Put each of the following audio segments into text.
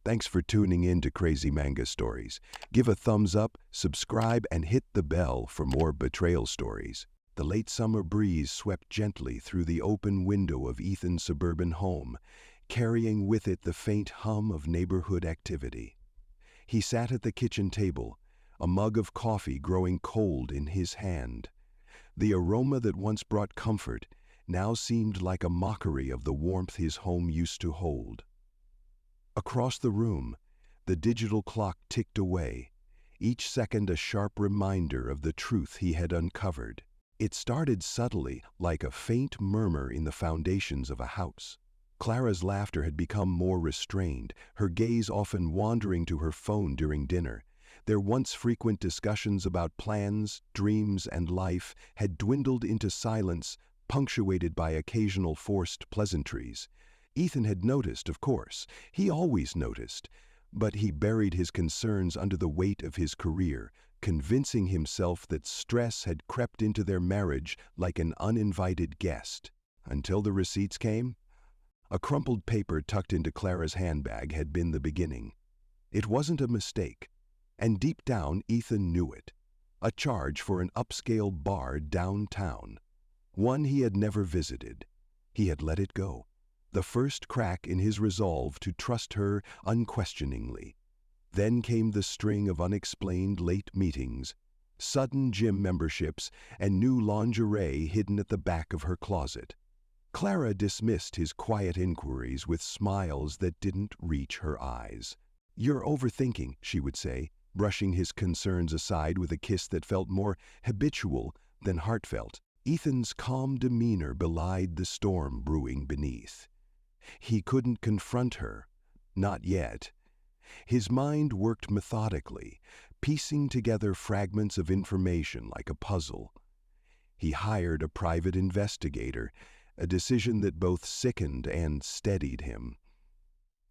Thanks for tuning in to Crazy Manga Stories. Give a thumbs up, subscribe, and hit the bell for more betrayal stories. The late summer breeze swept gently through the open window of Ethan's suburban home, carrying with it the faint hum of neighborhood activity. He sat at the kitchen table, a mug of coffee growing cold in his hand. The aroma that once brought comfort now seemed like a mockery of the warmth his home used to hold. Across the room, the digital clock ticked away, each second a sharp reminder of the truth he had uncovered. It started subtly, like a faint murmur in the foundations of a house. Clara's laughter had become more restrained, her gaze often wandering to her phone during dinner. Their once frequent discussions about plans, dreams, and life had dwindled into silence, punctuated by occasional forced pleasantries. Ethan had noticed, of course. He always noticed. But he buried his concerns under the weight of his career, convincing himself that stress had crept into their marriage like an uninvited guest. Until the receipts came. A crumpled paper tucked into Clara's handbag had been the beginning. It wasn't a mistake, and deep down Ethan knew it. A charge for an upscale bar downtown. One he had never visited. He had let it go. The first crack in his resolve to trust her unquestioningly. Then came the string of unexplained late meetings, sudden gym memberships, and new lingerie hidden at the back of her closet. Clara dismissed his quiet inquiries with smiles that didn't reach her eyes. "You're overthinking," she would say, brushing his concerns aside with a kiss that felt more habitual than heartfelt. Ethan's calm demeanor belied the storm brewing beneath. He couldn't confront her, not yet. His mind worked methodically, piecing together fragments of information like a puzzle. He hired a private investigator, a decision that both sickened and steadied him.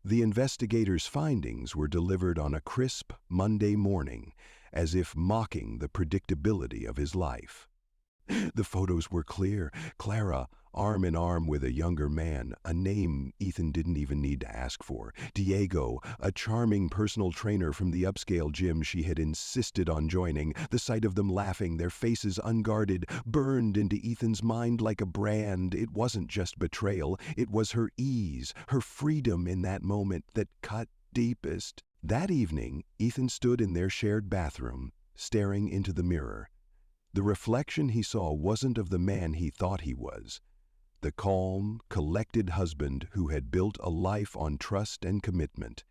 The investigator's findings were delivered on a crisp Monday morning, as if mocking the predictability of his life. The photos were clear. Clara, arm in arm with a younger man, a name Ethan didn't even need to ask for. Diego, a charming personal trainer from the upscale gym she had insisted on joining. The sight of them laughing, their faces unguarded, burned into Ethan's mind like a brand. It wasn't just betrayal, it was her ease, her freedom in that moment that cut deepest. That evening, Ethan stood in their shared bathroom, staring into the mirror. The reflection he saw wasn't of the man he thought he was. The calm, collected husband who had built a life on trust and commitment.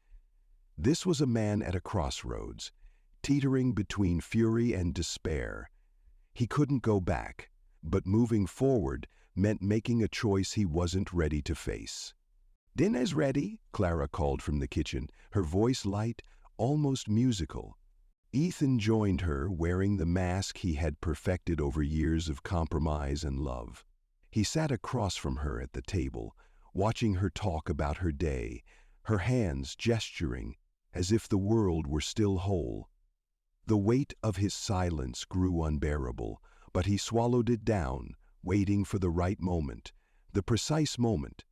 This was a man at a crossroads, teetering between fury and despair. He couldn't go back, but moving forward meant making a choice he wasn't ready to face. "Dinner's ready," Clara called from the kitchen, her voice light, almost musical. Ethan joined her, wearing the mask he had perfected over years of compromise and love. He sat across from her at the table, watching her talk about her day, her hands gesturing as if the world were still whole. The weight of his silence grew unbearable, but he swallowed it down, waiting for the right moment, the precise moment,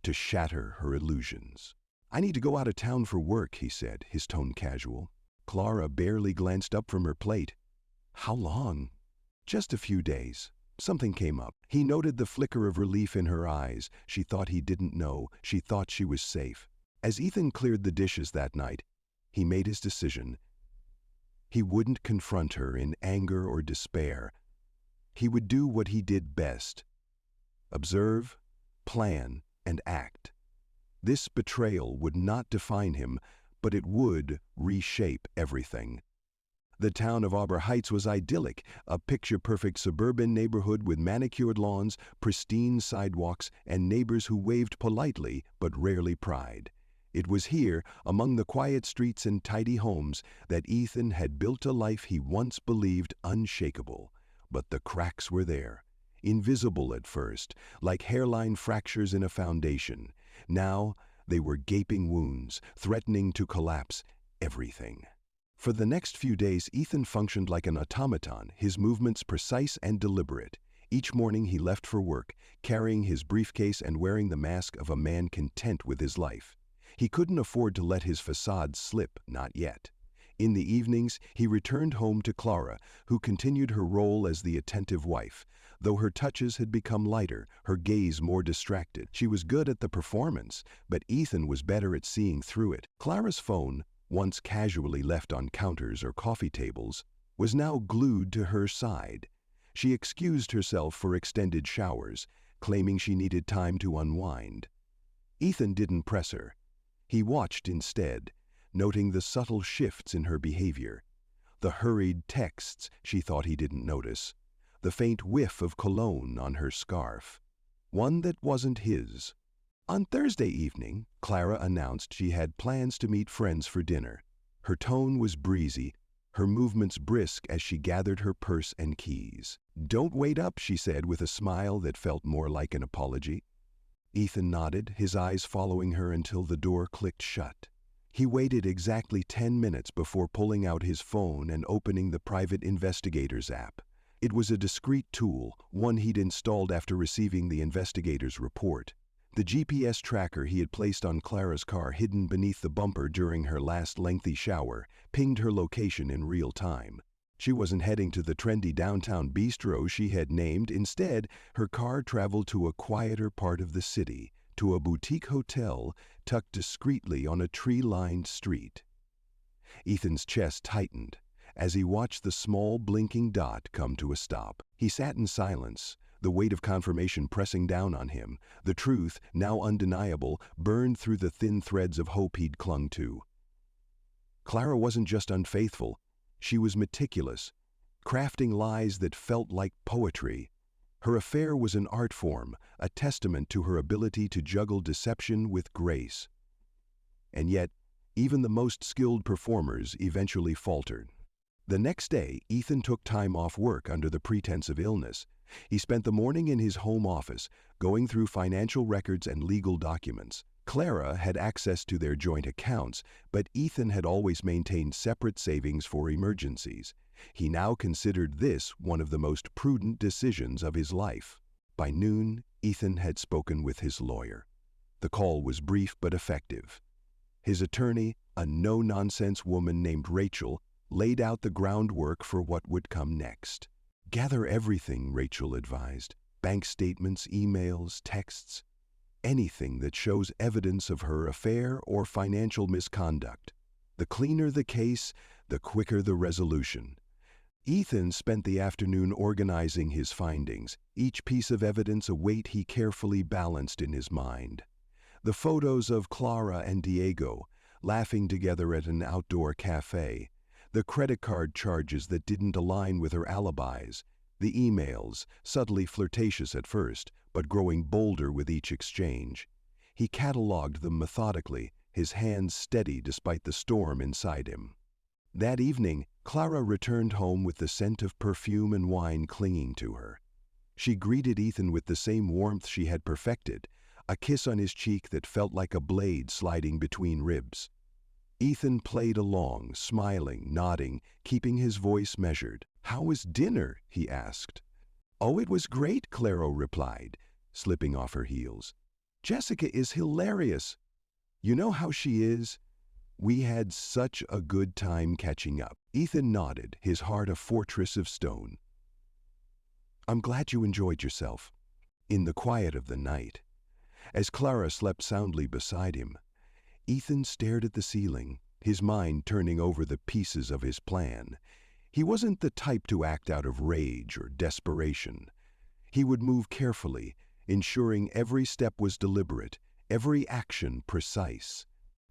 to shatter her illusions. "I need to go out of town for work," he said, his tone casual. Clara barely glanced up from her plate. "How long?" "Just a few days." Something came up. He noted the flicker of relief in her eyes. She thought he didn't know. She thought she was safe. As Ethan cleared the dishes that night, he made his decision. He wouldn't confront her in anger or despair. He would do what he did best. Observe, plan, and act. This betrayal would not define him, but it would reshape everything. The town of Arbor Heights was idyllic, a picture-perfect suburban neighborhood with manicured lawns, pristine sidewalks, and neighbors who waved politely but rarely pried. It was here, among the quiet streets and tidy homes, that Ethan had built a life he once believed unshakable. But the cracks were there, invisible at first, like hairline fractures in a foundation. Now, they were gaping wounds, threatening to collapse everything. For the next few days, Ethan functioned like an automaton, his movements precise and deliberate. Each morning he left for work, carrying his briefcase and wearing the mask of a man content with his life. He couldn't afford to let his facade slip, not yet. In the evenings, he returned home to Clara, who continued her role as the attentive wife. Though her touches had become lighter, her gaze more distracted. She was good at the performance, but Ethan was better at seeing through it. Clara's phone, once casually left on counters or coffee tables, was now glued to her side. She excused herself for extended showers, claiming she needed time to unwind. Ethan didn't press her. He watched instead, noting the subtle shifts in her behavior. The hurried texts she thought he didn't notice. The faint whiff of cologne on her scarf. One that wasn't his. On Thursday evening, Clara announced she had plans to meet friends for dinner. Her tone was breezy, her movements brisk as she gathered her purse and keys. "Don't wait up," she said with a smile that felt more like an apology. Ethan nodded, his eyes following her until the door clicked shut. He waited exactly 10 minutes before pulling out his phone and opening the Private Investigators app. It was a discreet tool, one he'd installed after receiving the investigator's report. The GPS tracker he had placed on Clara's car hidden beneath the bumper during her last lengthy shower pinged her location in real time. She wasn't heading to the trendy downtown bistro she had named. Instead, her car traveled to a quieter part of the city, to a boutique hotel tucked discreetly on a tree-lined street. Ethan's chest tightened as he watched the small blinking dot come to a stop. He sat in silence, the weight of confirmation pressing down on him. The truth, now undeniable, burned through the thin threads of hope he'd clung to. Clara wasn't just unfaithful, she was meticulous, crafting lies that felt like poetry. Her affair was an art form, a testament to her ability to juggle deception with grace. And yet, even the most skilled performers eventually faltered. The next day, Ethan took time off work under the pretense of illness. He spent the morning in his home office, going through financial records and legal documents. Clara had access to their joint accounts, but Ethan had always maintained separate savings for emergencies. He now considered this one of the most prudent decisions of his life. By noon, Ethan had spoken with his lawyer. The call was brief but effective. His attorney, a no-nonsense woman named Rachel, laid out the groundwork for what would come next. "Gather everything," Rachel advised. "Bank statements, emails, texts, anything that shows evidence of her affair or financial misconduct. The cleaner the case, the quicker the resolution." Ethan spent the afternoon organizing his findings, each piece of evidence a weight he carefully balanced in his mind. The photos of Clara and Diego, laughing together at an outdoor cafe, the credit card charges that didn't align with her alibis, the emails, subtly flirtatious at first, but growing bolder with each exchange. He cataloged them methodically, his hands steady despite the storm inside him. That evening, Clara returned home with the scent of perfume and wine clinging to her. She greeted Ethan with the same warmth she had perfected, a kiss on his cheek that felt like a blade sliding between ribs. Ethan played along, smiling, nodding, keeping his voice measured. "How was dinner?" he asked. "Oh, it was great," Clara replied, slipping off her heels. "Jessica is hilarious. You know how she is? We had such a good time catching up." Ethan nodded, his heart a fortress of stone. "I'm glad you enjoyed yourself." In the quiet of the night, as Clara slept soundly beside him, Ethan stared at the ceiling, his mind turning over the pieces of his plan. He wasn't the type to act out of rage or desperation. He would move carefully, ensuring every step was deliberate, every action precise.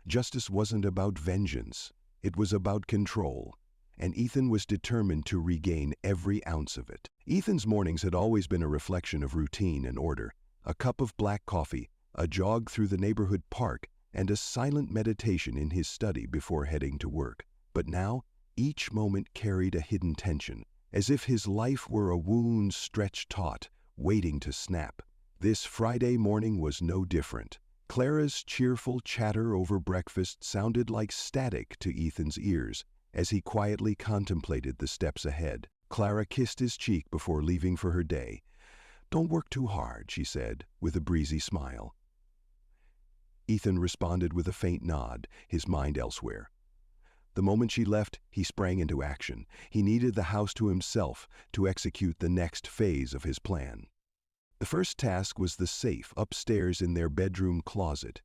Justice wasn't about vengeance, it was about control, and Ethan was determined to regain every ounce of it. Ethan's mornings had always been a reflection of routine and order. A cup of black coffee, a jog through the neighborhood park, and a silent meditation in his study before heading to work. But now, each moment carried a hidden tension, as if his life were a wound stretched taut, waiting to snap. This Friday morning was no different. Clara's cheerful chatter over breakfast sounded like static to Ethan's ears as he quietly contemplated the steps ahead. Clara kissed his cheek before leaving for her day. "Don't work too hard," she said, with a breezy smile. Ethan responded with a faint nod, his mind elsewhere. The moment she left, he sprang into action. He needed the house to himself to execute the next phase of his plan. The first task was the safe upstairs in their bedroom closet.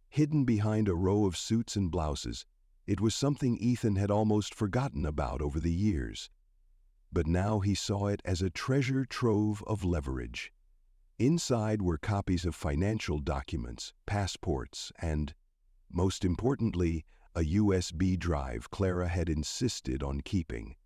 Hidden behind a row of suits and blouses, it was something Ethan had almost forgotten about over the years. But now he saw it as a treasure trove of leverage. Inside were copies of financial documents, passports, and, most importantly, a USB drive Clara had insisted on keeping.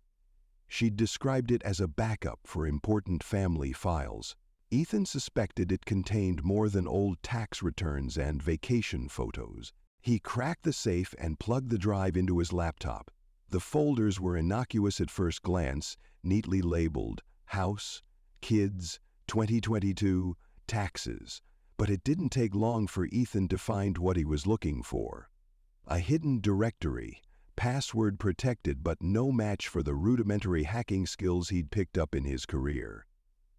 She'd described it as a backup for important family files. Ethan suspected it contained more than old tax returns and vacation photos. He cracked the safe and plugged the drive into his laptop. The folders were innocuous at first glance, neatly labeled House, Kids, 2022, Taxes. But it didn't take long for Ethan to find what he was looking for. A hidden directory, password protected but no match for the rudimentary hacking skills he'd picked up in his career.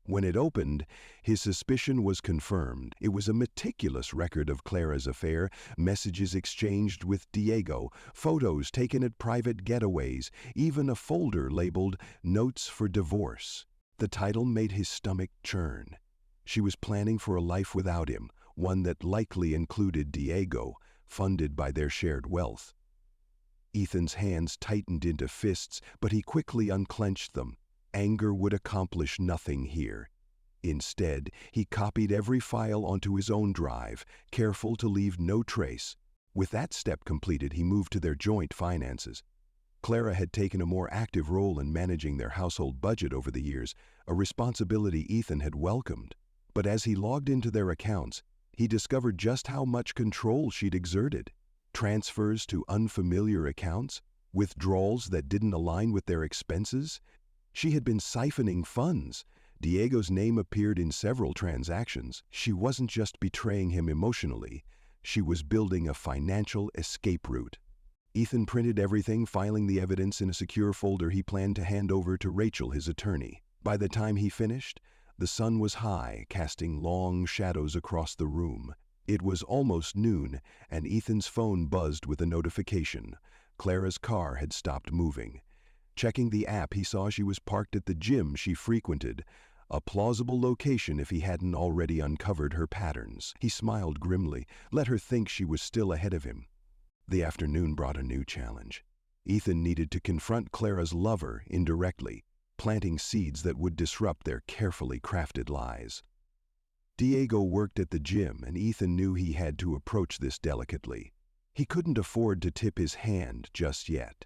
When it opened, his suspicion was confirmed. It was a meticulous record of Clara's affair, messages exchanged with Diego, photos taken at private getaways, even a folder labeled Notes for Divorce. The title made his stomach churn. She was planning for a life without him, one that likely included Diego, funded by their shared wealth. Ethan's hands tightened into fists, but he quickly unclenched them. Anger would accomplish nothing here. Instead, he copied every file onto his own drive, careful to leave no trace. With that step completed, he moved to their joint finances. Clara had taken a more active role in managing their household budget over the years, a responsibility Ethan had welcomed. But as he logged into their accounts, he discovered just how much control she'd exerted. Transfers to unfamiliar accounts, withdrawals that didn't align with their expenses. She had been siphoning funds. Diego's name appeared in several transactions. She wasn't just betraying him emotionally, she was building a financial escape route. Ethan printed everything, filing the evidence in a secure folder he planned to hand over to Rachel, his attorney. By the time he finished, the sun was high, casting long shadows across the room. It was almost noon, and Ethan's phone buzzed with a notification. Clara's car had stopped moving. Checking the app, he saw she was parked at the gym she frequented, a plausible location if he hadn't already uncovered her patterns. He smiled grimly, let her think she was still ahead of him. The afternoon brought a new challenge. Ethan needed to confront Clara's lover indirectly, planting seeds that would disrupt their carefully crafted lies. Diego worked at the gym, and Ethan knew he had to approach this delicately. He couldn't afford to tip his hand just yet.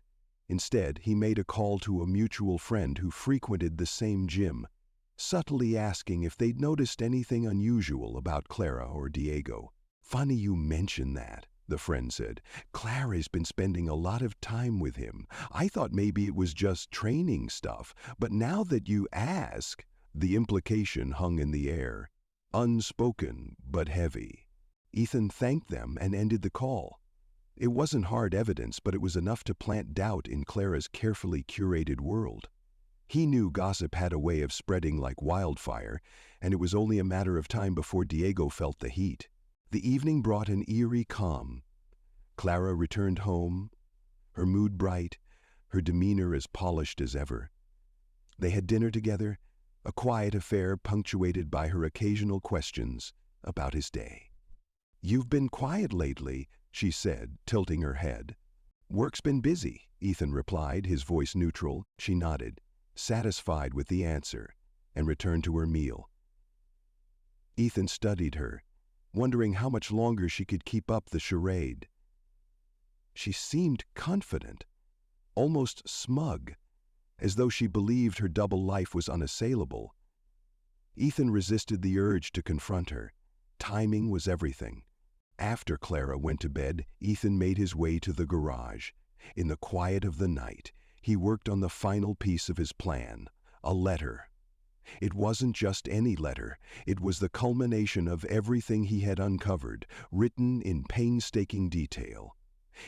Instead, he made a call to a mutual friend who frequented the same gym, subtly asking if they'd noticed anything unusual about Clara or Diego. "Funny you mention that," the friend said. "Clara's been spending a lot of time with him. I thought maybe it was just training stuff, but now that you ask," the implication hung in the air, unspoken but heavy. Ethan thanked them and ended the call. It wasn't hard evidence, but it was enough to plant doubt in Clara's carefully curated world. He knew gossip had a way of spreading like wildfire, and it was only a matter of time before Diego felt the heat. The evening brought an eerie calm. Clara returned home, her mood bright, her demeanor as polished as ever. They had dinner together, a quiet affair punctuated by her occasional questions about his day. "You've been quiet lately," she said, tilting her head. "Work's been busy," Ethan replied, his voice neutral. She nodded, satisfied with the answer, and returned to her meal. Ethan studied her, wondering how much longer she could keep up the charade. She seemed confident, almost smug, as though she believed her double life was unassailable. Ethan resisted the urge to confront her. Timing was everything. After Clara went to bed, Ethan made his way to the garage. In the quiet of the night, he worked on the final piece of his plan, a letter. It wasn't just any letter. It was the culmination of everything he had uncovered, written in painstaking detail.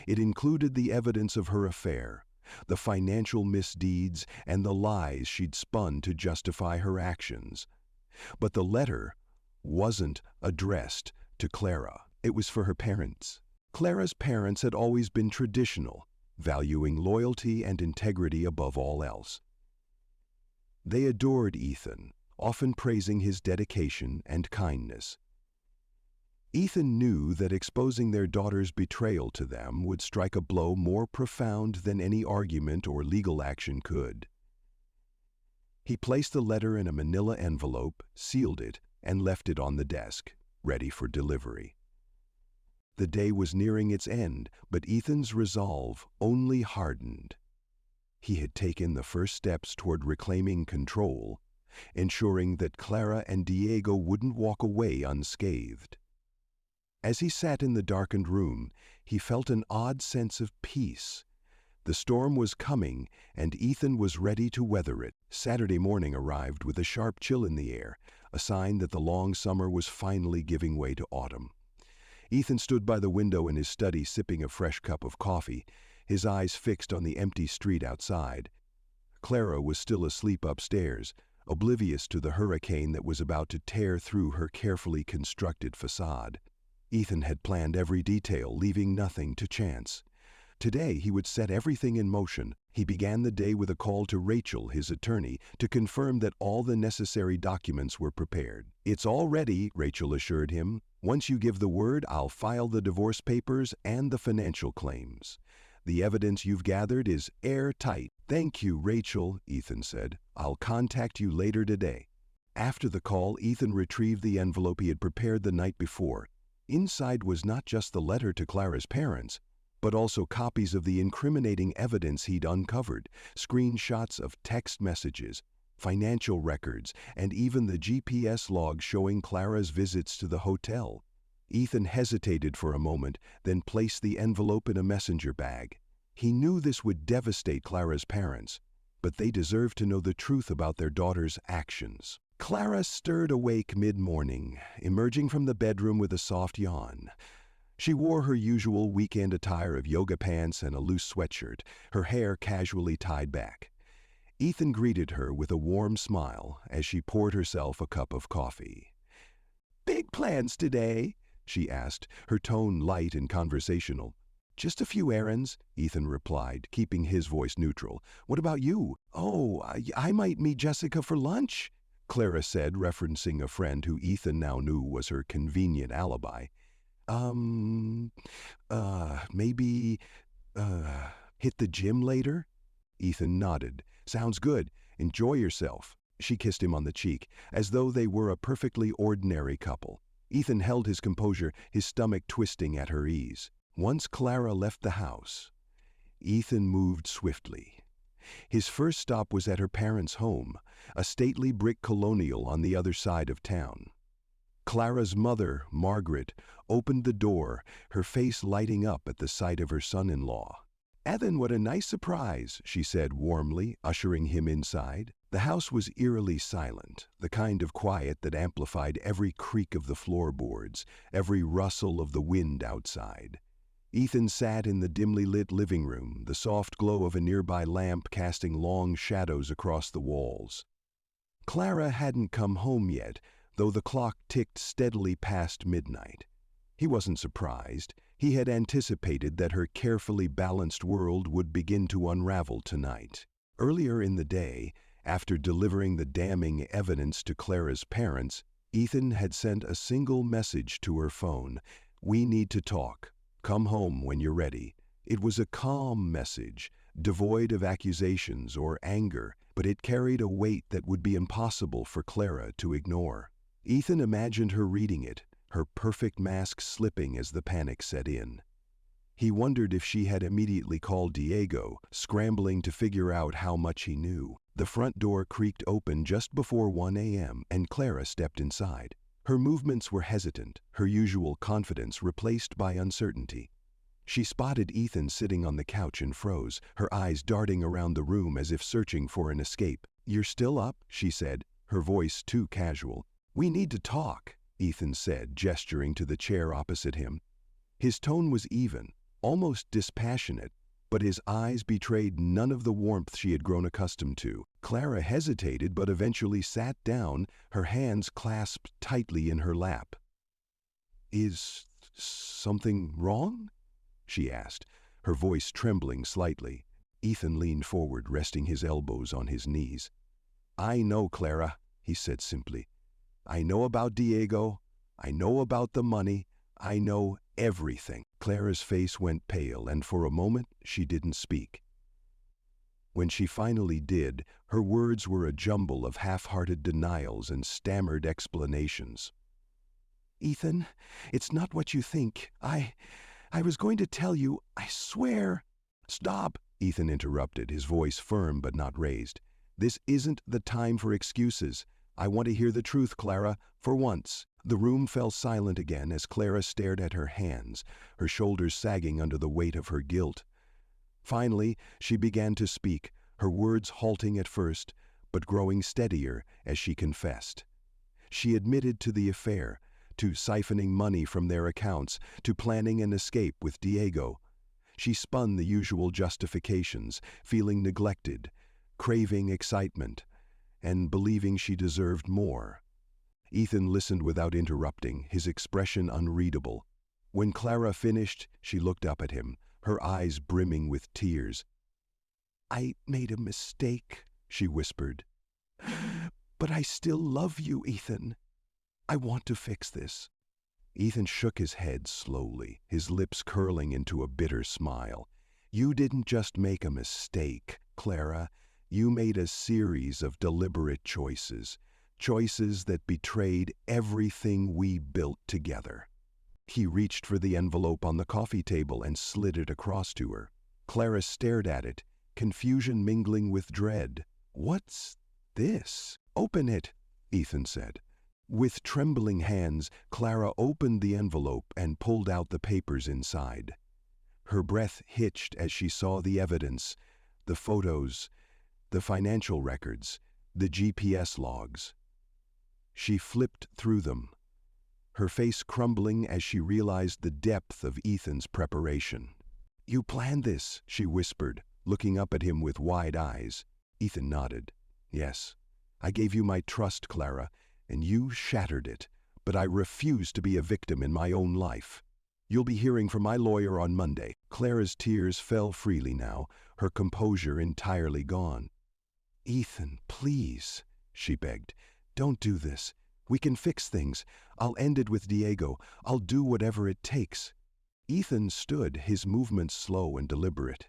It included the evidence of her affair, the financial misdeeds, and the lies she'd spun to justify her actions. But the letter wasn't addressed to Clara. It was for her parents. Clara's parents had always been traditional, valuing loyalty and integrity above all else. They adored Ethan, often praising his dedication and kindness. Ethan knew that exposing their daughter's betrayal to them would strike a blow more profound than any argument or legal action could. He placed the letter in a manila envelope, sealed it, and left it on the desk, ready for delivery. The day was nearing its end, but Ethan's resolve only hardened. He had taken the first steps toward reclaiming control, ensuring that Clara and Diego wouldn't walk away unscathed. As he sat in the darkened room, he felt an odd sense of peace. The storm was coming, and Ethan was ready to weather it. Saturday morning arrived with a sharp chill in the air, a sign that the long summer was finally giving way to autumn. Ethan stood by the window in his study sipping a fresh cup of coffee, his eyes fixed on the empty street outside. Clara was still asleep upstairs, oblivious to the hurricane that was about to tear through her carefully constructed facade. Ethan had planned every detail, leaving nothing to chance. Today he would set everything in motion. He began the day with a call to Rachel, his attorney, to confirm that all the necessary documents were prepared. "It's all ready," Rachel assured him. "Once you give the word, I'll file the divorce papers and the financial claims. The evidence you've gathered is airtight." "Thank you, Rachel," Ethan said. "I'll contact you later today." After the call, Ethan retrieved the envelope he had prepared the night before. Inside was not just the letter to Clara's parents, but also copies of the incriminating evidence he'd uncovered, screenshots of text messages, financial records, and even the GPS log showing Clara's visits to the hotel. Ethan hesitated for a moment, then placed the envelope in a messenger bag. He knew this would devastate Clara's parents, but they deserved to know the truth about their daughter's actions. Clara stirred awake mid-morning, emerging from the bedroom with a soft yawn. She wore her usual weekend attire of yoga pants and a loose sweatshirt, her hair casually tied back. Ethan greeted her with a warm smile as she poured herself a cup of coffee. "Big plans today?" she asked, her tone light and conversational. "Just a few errands," Ethan replied, keeping his voice neutral. "What about you?" "Oh, I might meet Jessica for lunch," Clara said, referencing a friend who Ethan now knew was her convenient alibi. Maybe, hit the gym later?" Ethan nodded. "Sounds good. Enjoy yourself." She kissed him on the cheek, as though they were a perfectly ordinary couple. Ethan held his composure, his stomach twisting at her ease. Once Clara left the house, Ethan moved swiftly. His first stop was at her parents' home, a stately brick colonial on the other side of town. Clara's mother, Margaret, opened the door, her face lighting up at the sight of her son-in-law. "Evan, what a nice surprise," she said warmly, ushering him inside. The house was eerily silent, the kind of quiet that amplified every creak of the floorboards, every rustle of the wind outside. Ethan sat in the dimly lit living room, the soft glow of a nearby lamp casting long shadows across the walls. Clara hadn't come home yet, though the clock ticked steadily past midnight. He wasn't surprised. He had anticipated that her carefully balanced world would begin to unravel tonight. Earlier in the day, after delivering the damning evidence to Clara's parents, Ethan had sent a single message to her phone: "We need to talk. Come home when you're ready." It was a calm message, devoid of accusations or anger, but it carried a weight that would be impossible for Clara to ignore. Ethan imagined her reading it, her perfect mask slipping as the panic set in. He wondered if she had immediately called Diego, scrambling to figure out how much he knew. The front door creaked open just before 1 a.m., and Clara stepped inside. Her movements were hesitant, her usual confidence replaced by uncertainty. She spotted Ethan sitting on the couch and froze, her eyes darting around the room as if searching for an escape. "You're still up?" she said, her voice too casual. "We need to talk," Ethan said, gesturing to the chair opposite him. His tone was even, almost dispassionate, but his eyes betrayed none of the warmth she had grown accustomed to. Clara hesitated but eventually sat down, her hands clasped tightly in her lap. "Is Something wrong? She asked, her voice trembling slightly. Ethan leaned forward, resting his elbows on his knees. I know, Clara, he said simply. I know about Diego. I know about the money. I know everything. Clara's face went pale, and for a moment she didn't speak. When she finally did, her words were a jumble of half-hearted denials and stammered explanations. Ethan, it's not what you think. I was going to tell you, I swear. Stop, Ethan interrupted, his voice firm but not raised. This isn't the time for excuses. I want to hear the truth, Clara, for once. The room fell silent again as Clara stared at her hands, her shoulders sagging under the weight of her guilt. Finally, she began to speak, her words halting at first, but growing steadier as she confessed. She admitted to the affair, to siphoning money from their accounts, to planning an escape with Diego. She spun the usual justifications, feeling neglected, craving excitement, and believing she deserved more. Ethan listened without interrupting, his expression unreadable. When Clara finished, she looked up at him, her eyes brimming with tears. I made a mistake, she whispered. But I still love you, Ethan. I want to fix this. Ethan shook his head slowly, his lips curling into a bitter smile. You didn't just make a mistake, Clara. You made a series of deliberate choices, choices that betrayed everything we built together. He reached for the envelope on the coffee table and slid it across to her. Clara stared at it, confusion mingling with dread. What's this? Open it, Ethan said. With trembling hands, Clara opened the envelope and pulled out the papers inside. Her breath hitched as she saw the evidence, the photos, the financial records, the GPS logs. She flipped through them, her face crumbling as she realized the depth of Ethan's preparation. You planned this, she whispered, looking up at him with wide eyes. Ethan nodded. Yes, I gave you my trust, Clara, and you shattered it, but I refuse to be a victim in my own life. You'll be hearing from my lawyer on Monday. Clara's tears fell freely now, her composure entirely gone. Ethan, please, she begged, don't do this. We can fix things. I'll end it with Diego. I'll do whatever it takes. Ethan stood, his movements slow and deliberate.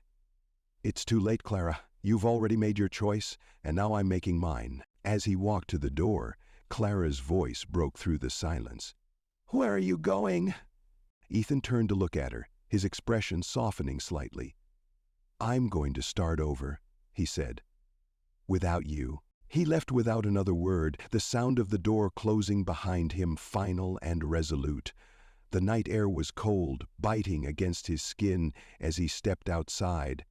It's too late, Clara. You've already made your choice, and now I'm making mine. As he walked to the door, Clara's voice broke through the silence. Where are you going? Ethan turned to look at her, his expression softening slightly. I'm going to start over, he said. Without you. He left without another word, the sound of the door closing behind him final and resolute. The night air was cold, biting against his skin as he stepped outside.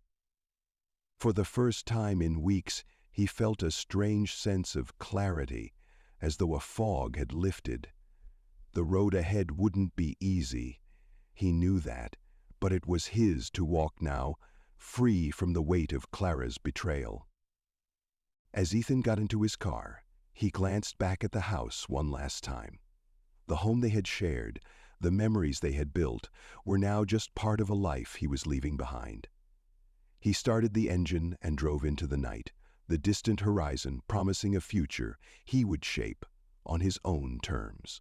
For the first time in weeks, he felt a strange sense of clarity, as though a fog had lifted. The road ahead wouldn't be easy. He knew that, but it was his to walk now, free from the weight of Clara's betrayal. As Ethan got into his car, he glanced back at the house one last time. The home they had shared, the memories they had built, were now just part of a life he was leaving behind. He started the engine and drove into the night, the distant horizon promising a future he would shape on his own terms.